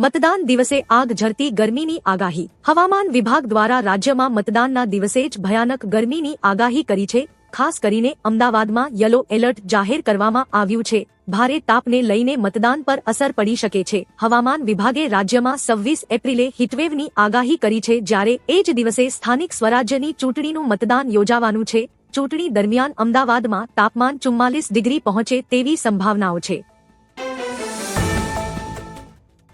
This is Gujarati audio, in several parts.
મતદાન દિવસે આગ ઝરતી ગરમીની આગાહી. હવામાન વિભાગ દ્વારા રાજ્યમાં મતદાનના દિવસે જ ભયાનક ગરમીની આગાહી કરી છે. ખાસ કરીને અમદાવાદમાં યલો એલર્ટ જાહેર કરવામાં આવ્યું છે. ભારે તાપને લઈને મતદાન પર અસર પડી શકે છે. હવામાન વિભાગે રાજ્યમાં 26 એપ્રિલે હીટવેવની આગાહી કરી છે, જ્યારે એ જ દિવસે સ્થાનિક સ્વરાજ્યની ચૂંટણીનું મતદાન યોજાવાનું છે. ચૂંટણી દરમિયાન અમદાવાદમાં તાપમાન 44 ડિગ્રી પહોંચે તેવી સંભાવનાઓ છે.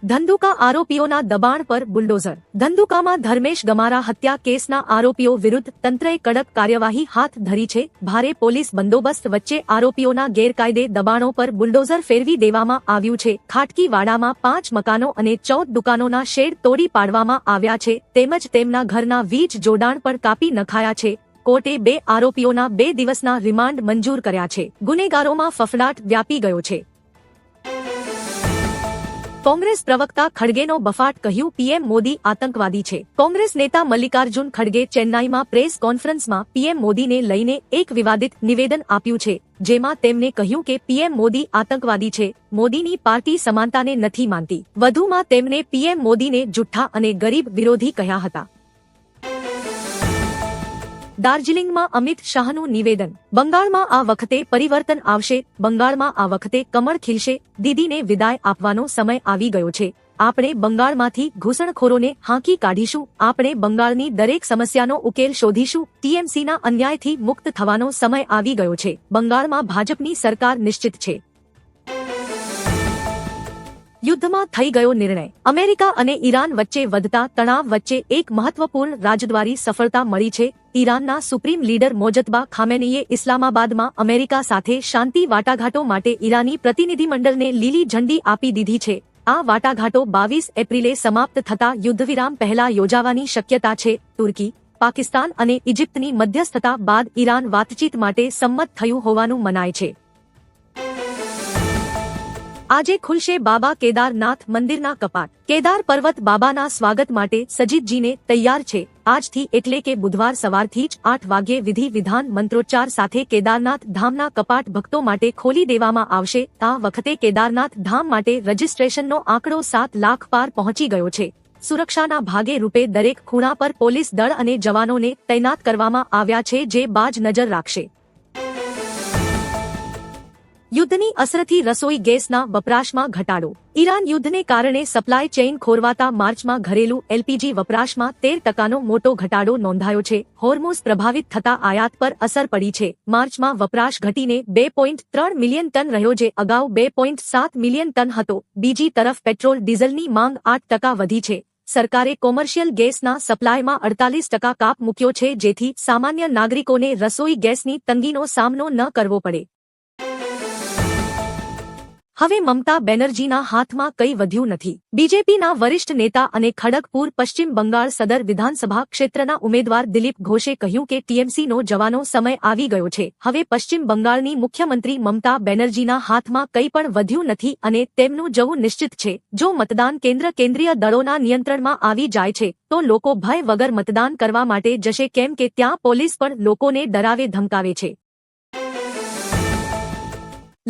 ધંધુકા આરોપીઓના દબાણ પર બુલડોઝર. ધંધુકામાં ધર્મેશ ગમારા હત્યા કેસના આરોપીઓ વિરુદ્ધ તંત્રએ કડક કાર્યવાહી હાથ ધરી છે. ભારે પોલીસ બંદોબસ્ત વચ્ચે આરોપીઓના ગેરકાયદે દબાણો પર બુલડોઝર ફેરવી દેવામાં આવ્યું છે. ખાટકીવાડામાં 5 મકાનો અને 14 દુકાનોના શેડ તોડી પાડવામાં આવ્યા છે, તેમજ તેમના ઘરના વીજ જોડાણ પણ કાપી નખાયા છે. કોર્ટે 2 આરોપીઓના 2 દિવસના રિમાન્ડ મંજૂર કર્યા છે. ગુનેગારોમાં ફફડાટ વ્યાપી ગયો છે. કોંગ્રેસ પ્રવક્તા ખડગેનો બફાટ, કહ્યું પીએમ મોદી આતંકવાદી છે. કોંગ્રેસ નેતા મલ્લિકાર્જુન ખડગે ચેન્નાઈમાં પ્રેસ કોન્ફરન્સમાં પીએમ મોદીને લઈને એક વિવાદિત નિવેદન આપ્યું છે, જેમાં તેમણે કહ્યું કે પીએમ મોદી આતંકવાદી છે. મોદીની પાર્ટી સમાનતાને નથી માનતી. વધુમાં તેમણે પીએમ મોદીને જુઠ્ઠા અને ગરીબ વિરોધી કહ્યા હતા. દાર્જિલિંગમાં અમિત શાહનું નિવેદન. બંગાળમાં આ વખતે પરિવર્તન આવશે. બંગાળમાં આ વખતે કમળ ખીલશે. દીદીને વિદાય આપવાનો સમય આવી ગયો છે. આપણે બંગાળમાંથી ઘૂસણખોરોને હાંકી કાઢીશું. આપણે બંગાળની દરેક સમસ્યાનો ઉકેલ શોધીશું. ટીએમસીના અન્યાયથી મુક્ત થવાનો સમય આવી ગયો છે. બંગાળમાં ભાજપની સરકાર નિશ્ચિત છે. યુદ્ધમાં થઈ ગયો નિર્ણય. અમેરિકા અને ઈરાન વચ્ચે વધતા તણાવ વચ્ચે એક મહત્વપૂર્ણ રાજદ્વારી સફળતા મળી છે. ઈરાનના સુપ્રીમ લીડર મોજતબા ખામેનીએ ઇસ્લામાબાદમાં અમેરિકા સાથે શાંતિ વાટાઘાટો માટે ઈરાની પ્રતિનિધિમંડળને લીલી ઝંડી આપી દીધી છે. આ વાટાઘાટો 22 એપ્રિલે સમાપ્ત થતા યુદ્ધવિરામ પહેલા યોજાવાની શક્યતા છે. તુર્કી, પાકિસ્તાન અને ઇજિપ્તની મધ્યસ્થતા બાદ ઈરાન વાતચીત માટે સંમત થયું હોવાનું મનાય છે. આજે ખુલશે બાબા કેદારનાથ મંદિરના કપાટ. કેદાર પર્વત બાબાના સ્વાગત માટે સજીદજીને તૈયાર છે. આજથી એટલે કે બુધવાર સવારથી જ 8 વાગ્યે વિધિ વિધાન મંત્રોચ્ચાર સાથે કેદારનાથ ધામના કપાટ ભક્તો માટે ખોલી દેવામાં આવશે. આ વખતે કેદારનાથ ધામ માટે રજીસ્ટ્રેશનનો આંકડો 7 લાખ પાર પહોંચી ગયો છે. સુરક્ષાના ભાગે રૂપે દરેક ખૂણા પર પોલીસ દળ અને જવાનોને તૈનાત કરવામાં આવ્યા છે, જે બાજ નજર રાખશે. યુદ્ધની અસરથી રસોઈ ગેસના વપરાશમાં ઘટાડો. ઈરાન યુદ્ધને કારણે સપ્લાય ચેઇન ખોરવાતા માર્ચમાં ઘરેલું એલપીજી વપરાશમાં 13% મોટો ઘટાડો નોંધાયો છે. હોર્મુઝ પ્રભાવિત થતા આયાત પર અસર પડી છે. માર્ચમાં વપરાશ ઘટીને 2.3 મિલિયન ટન રહ્યો, જે અગાઉ 2.7 મિલિયન ટન હતો. બીજી તરફ પેટ્રોલ ડીઝલની માંગ 8% વધી છે. સરકારે કોમર્શિયલ ગેસના સપ્લાયમાં 48% કાપ મૂક્યો છે, જેથી સામાન્ય નાગરિકોને રસોઈ ગેસની તંગીનો સામનો ન કરવો પડે. હવે મમતા બેનર્જીના હાથમાં કંઈ વધ્યું નથી. બીજેપીના વરિષ્ઠ નેતા અને ખડગપુર પશ્ચિમ બંગાળ સદર વિધાનસભા ક્ષેત્રના ઉમેદવાર દિલીપ ઘોષે કહ્યું કે ટીએમસીનો જવાનો સમય આવી ગયો છે. હવે પશ્ચિમ બંગાળની મુખ્યમંત્રી મમતા બેનર્જીના હાથમાં કંઈ પણ વધ્યું નથી અને તેમનું જવું નિશ્ચિત છે. જો મતદાન કેન્દ્ર કેન્દ્રીય દળોના નિયંત્રણમાં આવી જાય છે, તો લોકો ભય વગર મતદાન કરવા માટે જશે, કેમ કે ત્યાં પોલીસ પણ લોકોને ડરાવે ધમકાવે છે.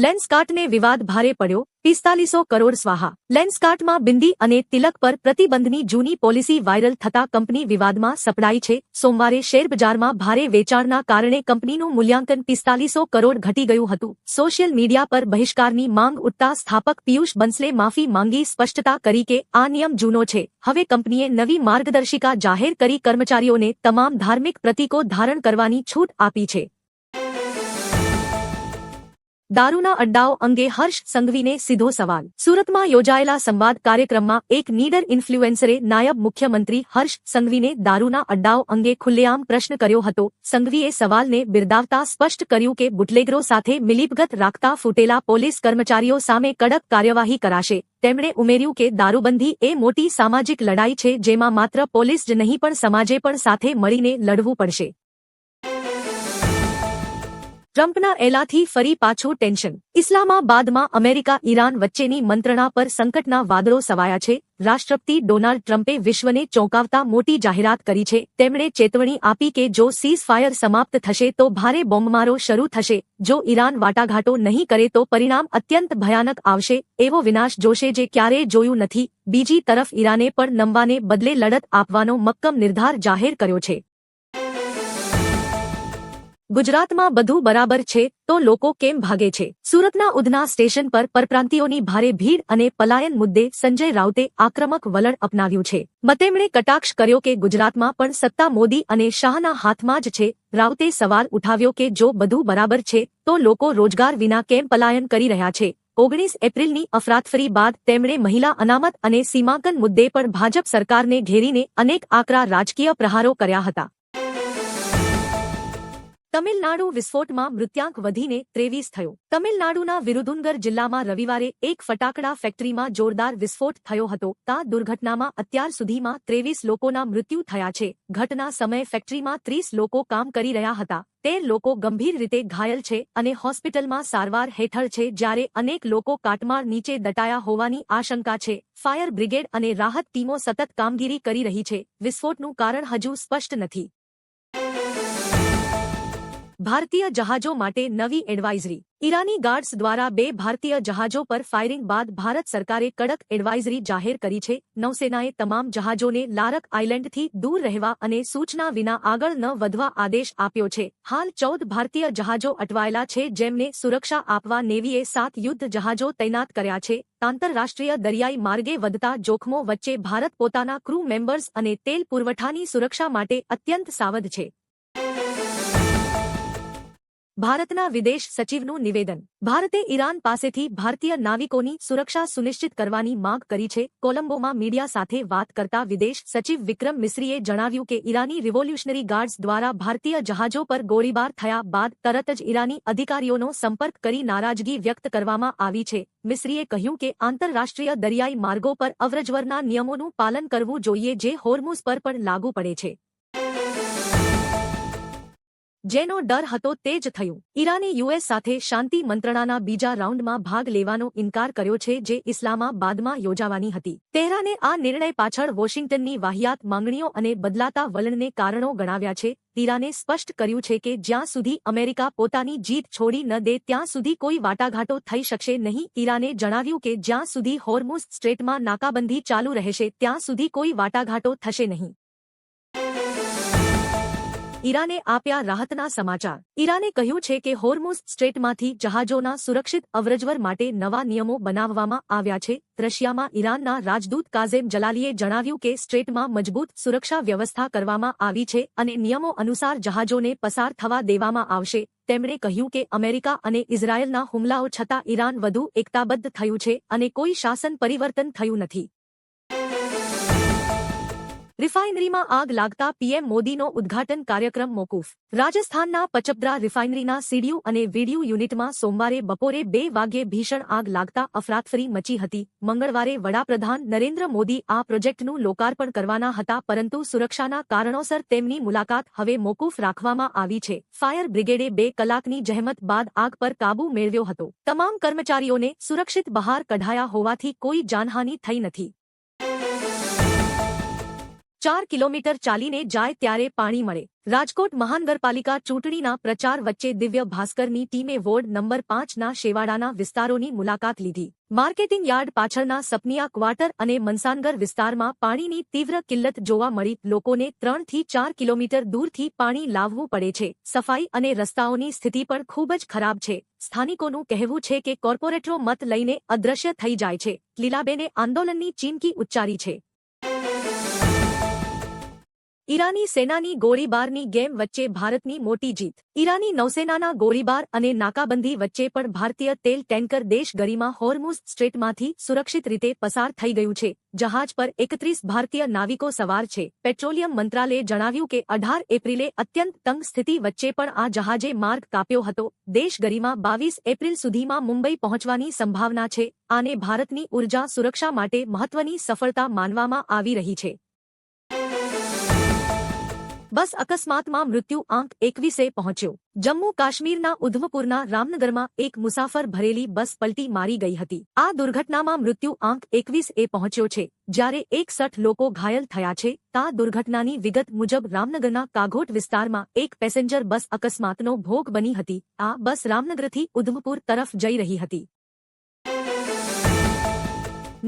લેન્સકાર્ટને વિવાદ ભારે પડ્યો. 4500 કરોડ સ્વાહા. લેન્સકાર્ટમાં બિંદી અને તિલક પર પ્રતિબંધની જૂની પોલિસી વાયરલ થતા કંપની વિવાદમાં સપડાઈ છે. સોમવારે શેરબજારમાં ભારે વેચાણના કારણે કંપનીનું મૂલ્યાંકન 4500 કરોડ ઘટી ગયું હતું. સોશિયલ મીડિયા પર બહિષ્કારની માંગ ઉઠતા સ્થાપક પિયુષ બંસલે માફી માંગી સ્પષ્ટતા કરી કે આ નિયમ જૂનો છે. હવે કંપનીએ નવી માર્ગદર્શિકા જાહેર કરી કર્મચારીઓને તમામ ધાર્મિક પ્રતીકો ધારણ કરવાની છૂટ આપી છે. દારૂના અડ્ડાઓ અંગે હર્ષ સંઘવીને સીધો સવાલ. સુરતમાં યોજાયેલા સંવાદ કાર્યક્રમમાં એક નીડર ઇન્ફ્લુએન્સરે નાયબ મુખ્યમંત્રી હર્ષ સંઘવીને દારૂના અડ્ડાઓ અંગે ખુલ્લેઆમ પ્રશ્ન કર્યો હતો. સંઘવીએ સવાલને બિરદાવતા સ્પષ્ટ કર્યું કે બુટલેગરો સાથે મિલીભગત રાખતા ફૂટેલા પોલીસ કર્મચારીઓ સામે કડક કાર્યવાહી કરાશે. તેમણે ઉમેર્યું કે દારૂબંધી એ મોટી સામાજિક લડાઈ છે, જેમાં માત્ર પોલીસ જ નહીં પણ સમાજે પણ સાથે મળીને લડવું પડશે. ટ્રમ્પના એલાથી ફરી પાછું ટેન્શન. ઇસ્લામાબાદમાં અમેરિકા ઈરાન વચ્ચેની મંત્રણા પર સંકટના વાદળો છવાયા છે. રાષ્ટ્રપતિ ડોનાલ્ડ ટ્રમ્પે વિશ્વને ચોંકાવતા મોટી જાહેરાત કરી છે. તેમણે ચેતવણી આપી કે જો સીઝ ફાયર સમાપ્ત થશે તો ભારે બોમ્બમારો શરૂ થશે. જો ઈરાન વાટાઘાટો નહીં કરે તો પરિણામ અત્યંત ભયાનક આવશે. એવો વિનાશ જોશે જે ક્યારેય જોયું નથી. બીજી તરફ ઈરાને પણ નમવાને બદલે લડત આપવાનો મક્કમ નિર્ધાર જાહેર કર્યો છે. ગુજરાતમાં બધું બરાબર છે તો લોકો કેમ ભાગે છે? સુરતના ઉધના સ્ટેશન પર પરપ્રાંતિયોની ભારે ભીડ અને પલાયન મુદ્દે સંજય રાઉતે આક્રમક વલણ અપનાવ્યું છે. તેમણે કટાક્ષ કર્યો કે ગુજરાતમાં પણ સત્તા મોદી અને શાહના હાથમાં જ છે. રાઉતે સવાલ ઉઠાવ્યો કે જો બધું બરાબર છે તો લોકો રોજગાર વિના કેમ પલાયન કરી રહ્યા છે? 19 એપ્રિલની અફરાતફરી બાદ તેમણે મહિલા અનામત અને સીમાંકન મુદ્દે પણ ભાજપ સરકારને ઘેરીને અનેક આકરા રાજકીય પ્રહારો કર્યા હતા. તમિલનાડુ વિસ્ફોટમાં મૃત્યાંક વધીને 23 થયો. તમિલનાડુના વિરુધુનગર જિલ્લામાં રવિવારે એક ફટાકડા ફેક્ટરીમાં જોરદાર વિસ્ફોટ થયો હતો. આ દુર્ઘટનામાં અત્યાર સુધીમાં 23 લોકોના મૃત્યુ થયા છે. ઘટના સમયે ફેક્ટરીમાં 30 લોકો કામ કરી રહ્યા હતા. 13 લોકો ગંભીર રીતે ઘાયલ છે અને હોસ્પિટલમાં સારવાર હેઠળ છે, જ્યારે અનેક લોકો કાટમાળ નીચે દટાયા હોવાની આશંકા છે. ફાયર બ્રિગેડ અને રાહત ટીમો સતત કામગીરી કરી રહી છે. વિસ્ફોટનું કારણ હજુ સ્પષ્ટ નથી. ભારતીય જહાજો માટે નવી એડવાઇઝરી. ઈરાની ગાર્ડ્સ દ્વારા 2 ભારતીય જહાજો પર ફાયરિંગ બાદ ભારત સરકારે કડક એડવાઇઝરી જાહેર કરી છે. નૌસેનાએ તમામ જહાજોને લારક આઇલેન્ડથી દૂર રહેવા અને સૂચના વિના આગળ ન વધવા આદેશ આપ્યો છે. હાલ 14 ભારતીય જહાજો અટવાયેલા છે, જેમને સુરક્ષા આપવા નેવીએ 7 યુદ્ધ જહાજો તૈનાત કર્યા છે. આંતરરાષ્ટ્રીય દરિયાઈ માર્ગે વધતા જોખમો વચ્ચે ભારત પોતાના ક્રૂ મેમ્બર્સ અને તેલ પુરવઠાની સુરક્ષા માટે અત્યંત સાવધ છે. ભારતના વિદેશ સચિવનું નિવેદન. ભારતે ઈરાન પાસેથી ભારતીય નાવિકોની સુરક્ષા સુનિશ્ચિત કરવાની માંગ કરી છે. કોલંબોમાં મીડિયા સાથે વાત કરતા વિદેશ સચિવ વિક્રમ મિસ્રીએ જણાવ્યું કે ઈરાની રિવોલ્યુશનરી ગાર્ડ્સ દ્વારા ભારતીય જહાજો પર ગોળીબાર થયા બાદ તરત જ ઈરાની અધિકારીઓનો સંપર્ક કરી નારાજગી વ્યક્ત કરવામાં આવી છે. મિસ્રીએ કહ્યું કે આંતરરાષ્ટ્રીય દરિયાઈ માર્ગો પર અવરજવરના નિયમોનું પાલન કરવું જોઈએ, જે હોર્મુઝ પર પણ લાગુ પડે છે. જેનો ડર હતો તે જ થયું. ઈરાને યુએસ સાથે શાંતિ મંત્રણાના બીજા રાઉન્ડમાં ભાગ લેવાનો ઇનકાર કર્યો છે, જે ઇસ્લામાબાદમાં યોજાવાની હતી. તેહરાને આ નિર્ણય પાછળ વોશિંગ્ટનની વાહિયાત માંગણીઓ અને બદલાતા વલણને કારણો ગણાવ્યા છે. ઈરાને સ્પષ્ટ કર્યું છે કે જ્યાં સુધી અમેરિકા પોતાની જીત છોડી ન દે ત્યાં સુધી કોઈ વાટાઘાટો થઈ શકશે નહીં. ઈરાને જણાવ્યું કે જ્યાં સુધી હોર્મુઝ સ્ટ્રેટમાં નાકાબંધી ચાલુ રહેશે ત્યાં સુધી કોઈ વાટાઘાટો થશે નહીં. ઈરાને આપ્યા રાહતના સમાચાર. ઈરાને કહ્યું છે કે હોર્મુઝ સ્ટ્રેટમાંથી જહાજોના સુરક્ષિત અવરજવર માટે નવા નિયમો બનાવવામાં આવ્યા છે. રશિયામાં ઈરાનના રાજદૂત કાઝેમ જલાલીએ જણાવ્યું કે સ્ટ્રેટમાં મજબૂત સુરક્ષા વ્યવસ્થા કરવામાં આવી છે અને નિયમો અનુસાર જહાજોને પસાર થવા દેવામાં આવશે. તેમણે કહ્યું કે અમેરિકા અને ઇઝરાયલના હુમલાઓ છતાં ઈરાન વધુ એકતાબદ્ધ થયું છે અને કોઈ શાસન પરિવર્તન થયું નથી. રિફાઇનરીમાં આગ લાગતા પીએમ મોદીનો ઉદ્ઘાટન કાર્યક્રમ મોકૂફ. રાજસ્થાનના પચપદરા રિફાઇનરીના સીડીયુ અને વીડીયુ યુનિટમાં સોમવારે બપોરે 2 વાગ્યે ભીષણ આગ લાગતા અફરાતફરી મચી હતી. મંગળવારે વડાપ્રધાન નરેન્દ્ર મોદી આ પ્રોજેક્ટનું લોકાર્પણ કરવાના હતા, પરંતુ સુરક્ષાના કારણોસર તેમની મુલાકાત હવે મોકૂફ રાખવામાં આવી છે. ફાયર બ્રિગેડે 2 કલાકની જહેમત બાદ આગ પર કાબૂ મેળવ્યો હતો. તમામ કર્મચારીઓને સુરક્ષિત બહાર કઢાયા હોવાથી કોઈ જાનહાનિ થઈ નથી. 4 કિલોમીટર ચાલીને જાય ત્યારે પાણી મળે. રાજકોટ મહાનગરપાલિકા ચૂંટણીના પ્રચાર વચ્ચે દિવ્ય ભાસ્કરની ટીમે વોર્ડ નંબર 5ના શેવાડાના વિસ્તારોની મુલાકાત લીધી. માર્કેટિંગ યાર્ડ પાછળના સપનિયા ક્વાર્ટર અને મનસાનગર વિસ્તારમાં પાણીની તીવ્ર કિલ્લત જોવા મળી. લોકોને 3 થી 4 કિલોમીટર દૂરથી પાણી લાવવું પડે છે. સફાઈ અને રસ્તાઓની સ્થિતિ પણ ખૂબ જ ખરાબ છે. સ્થાનિકોનું કહેવું છે કે કોર્પોરેટરો મત લઈને અદૃશ્ય થઈ જાય છે. લીલાબેને આંદોલનની ચીમકી ઉચ્ચારી છે. ઈરાની સેનાની ગોળીબારની ગેમ વચ્ચે ભારતની મોટી જીત. ઈરાની નૌસેનાના ગોળીબાર અને નાકાબંધી વચ્ચે પણ ભારતીય તેલ ટેન્કર દેશ ગરીમાં હોર્મુઝ સ્ટ્રેટમાંથી સુરક્ષિત રીતે પસાર થઈ ગયું છે. જહાજ પર 31 ભારતીય નાવિકો સવાર છે. પેટ્રોલિયમ મંત્રાલયે જણાવ્યું કે 18 એપ્રિલે અત્યંત તંગ સ્થિતિ વચ્ચે પણ આ જહાજે માર્ગ કાપ્યો હતો. દેશ ગરીમાં 22 એપ્રિલ સુધીમાં મુંબઈ પહોંચવાની સંભાવના છે. આને ભારતની ઉર્જા સુરક્ષા માટે મહત્વની સફળતા માનવામાં આવી રહી છે. બસ અકસ્માતમાં મૃત્યુ આંક 21 પહોંચ્યો. જમ્મુ કાશ્મીરના ઉધમપુરના રામનગરમાં એક મુસાફર ભરેલી બસ પલટી મારી ગઈ હતી. આ દુર્ઘટનામાં મૃત્યુ આંક 21 પહોંચ્યો છે, જ્યારે 61 લોકો ઘાયલ થયા છે. આ દુર્ઘટનાની વિગત મુજબ રામનગરના કાઘોટ વિસ્તારમાં એક પેસેન્જર બસ અકસ્માતનો ભોગ બની હતી. આ બસ રામનગરથી ઉધમપુર તરફ જઈ રહી હતી.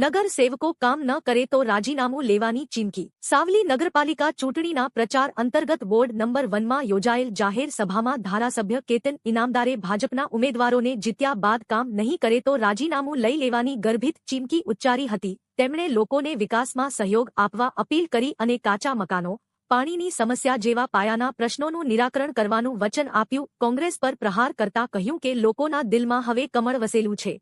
નગર સેવકો કામ ન કરે તો રાજીનામું લેવાની ચીમકી. સાવલી નગરપાલિકા ચૂંટણીના પ્રચાર અંતર્ગત વોર્ડ નંબર 1માં યોજાયેલ જાહેર સભામાં ધારાસભ્ય કેતન ઇનામદારે ભાજપના ઉમેદવારોને જીત્યા બાદ કામ નહીં કરે તો રાજીનામું લઈ લેવાની ગર્ભિત ચીમકી ઉચ્ચારી હતી. તેમણે લોકોને વિકાસમાં સહયોગ આપવા અપીલ કરી અને કાચા મકાનો, પાણીની સમસ્યા જેવા પાયાના પ્રશ્નોનું નિરાકરણ કરવાનું વચન આપ્યું. કોંગ્રેસ પર પ્રહાર કરતા કહ્યું કે લોકોના દિલમાં હવે કમળ વસેલું છે.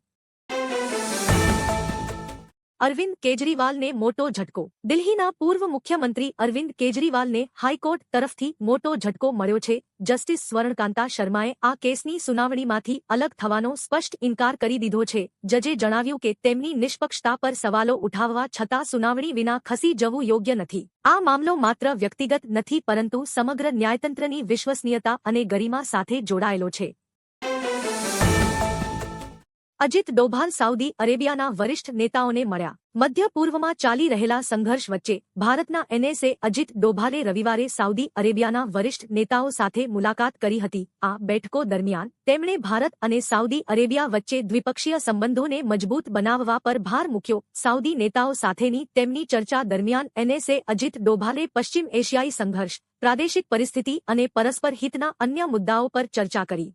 અરવિંદ કેજરીવાલને મોટો ઝટકો. દિલ્હીના પૂર્વ મુખ્યમંત્રી અરવિંદ કેજરીવાલને હાઈકોર્ટ તરફથી મોટો ઝટકો મળ્યો છે. જસ્ટિસ સ્વર્ણકાંતા શર્માએ આ કેસની સુનાવણીમાંથી અલગ થવાનો સ્પષ્ટ ઇનકાર કરી દીધો છે. જજે જણાવ્યું કે તેમની નિષ્પક્ષતા પર સવાલો ઉઠાવવા છતાં સુનાવણી વિના ખસી જવું યોગ્ય નથી. આ મામલો માત્ર વ્યક્તિગત નથી પરંતુ સમગ્ર ન્યાયતંત્રની વિશ્વસનીયતા અને ગરિમા સાથે જોડાયેલો છે. અજીત ડોભાલ સાઉદી અરેબિયાના વરિષ્ઠ નેતાઓને મળ્યા. મધ્ય પૂર્વમાં ચાલી રહેલા સંઘર્ષ વચ્ચે ભારતના એનએસએ અજીત ડોભાલે રવિવારે સાઉદી અરેબિયાના વરિષ્ઠ નેતાઓ સાથે મુલાકાત કરી હતી. આ બેઠકો દરમિયાન તેમણે ભારત અને સાઉદી અરેબિયા વચ્ચે દ્વિપક્ષીય સંબંધોને મજબૂત બનાવવા પર ભાર મૂક્યો. સાઉદી નેતાઓ સાથેની તેમની ચર્ચા દરમિયાન એનએસએ અજીત ડોભાલે પશ્ચિમ એશિયાઈ સંઘર્ષ, પ્રાદેશિક પરિસ્થિતિ અને પરસ્પર હિતના અન્ય મુદ્દાઓ પર ચર્ચા કરી.